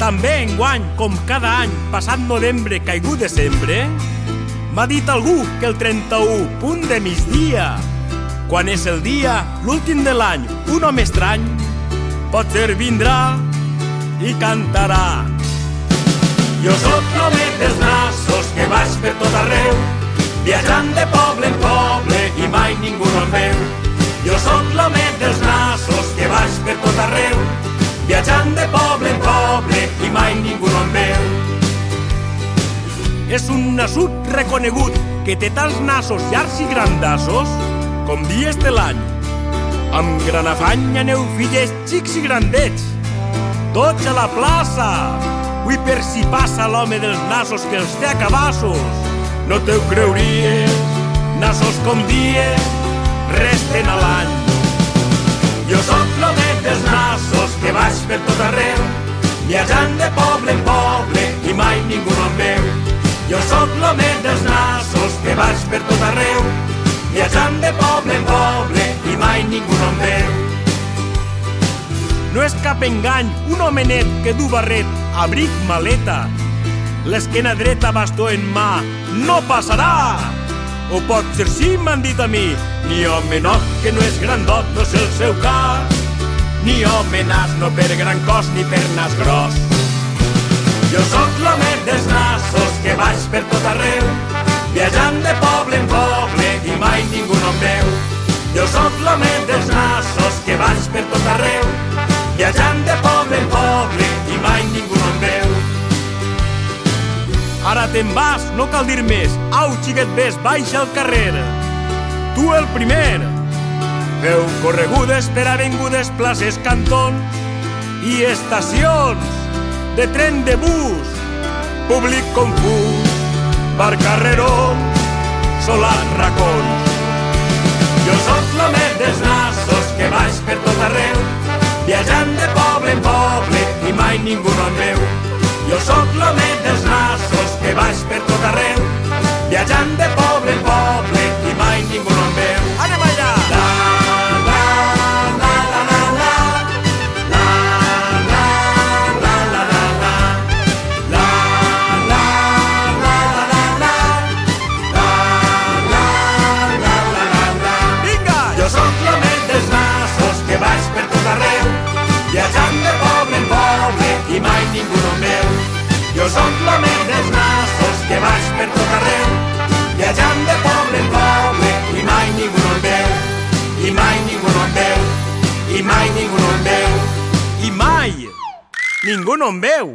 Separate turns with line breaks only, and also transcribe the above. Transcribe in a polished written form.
També enguany, com cada any, passat novembre, caigut desembre, m'ha dit algú que el 31, punt de migdia, quan és el dia, l'últim de l'any, un home estrany, potser vindrà i cantarà. Jo sóc l'home dels nassos que vaig per tot arreu, viatjant de poble en poble i mai ningú no em veu. Jo sóc l'home dels nassos que vaig per tot arreu, viatjant de poble en poble i mai ningú no em veu. És un nassut reconegut que té tants nassos llargs i grandassos com dies de l'any. Amb gran afany aneu filles xics i grandets, tots a la plaça. Ui, per si passa l'home dels nassos que els té a cabassos. No te ho creuries, nassos com dies resten a l'any. Jo sóc l'home dels nassos que vaig per tot arreu, viatjant de poble en poble i mai ningú no em veu. Jo sóc l'home dels nassos que vaig per tot arreu, viatjant de poble en poble i mai ningú no em veu. No és cap engany un homenet que du barret, abric, maleta, l'esquena dreta, bastó en mà, no passarà! O pot ser sí, m'han dit a mi, ni home not, que no és grandot, no és el seu cas, ni home nas, no per gran cos ni per nas gros. Jo sóc l'home dels nassos que vaig per tot arreu, viatjant de poble en poble i mai ningú no em veu. Jo sóc l'home dels nassos que vaig per tot arreu, viatjant de poble en poble i mai ningú no em veu. Ara te'n vas, no cal dir més. Au, xiquet, ves, baixa al carrer. Tu el primer. Feu corregudes per avingudes, places, cantons i estacions de tren, de bus, públic confús, bar, carrerons, solat, racons. Jo sóc l'home dels nassos que vaig per tot arreu, viatjant de poble en poble i mai ningú no em veu. Jo sóc l'home dels nassos que vaig per tot arreu, viatjant de poble en poble i mai ningú no em veu. Anem allà! Vinga! Jo sóc l'home dels nassos que vaig per tot arreu, viatjant de poble en poble i mai ningú no em veu. Jo sóc l'home dels nassos que vaig per tot arreu, viatjant de poble en poble i mai ningú no em veu. I mai ningú no em veu. I mai ningú no em veu. I mai ningú no em veu.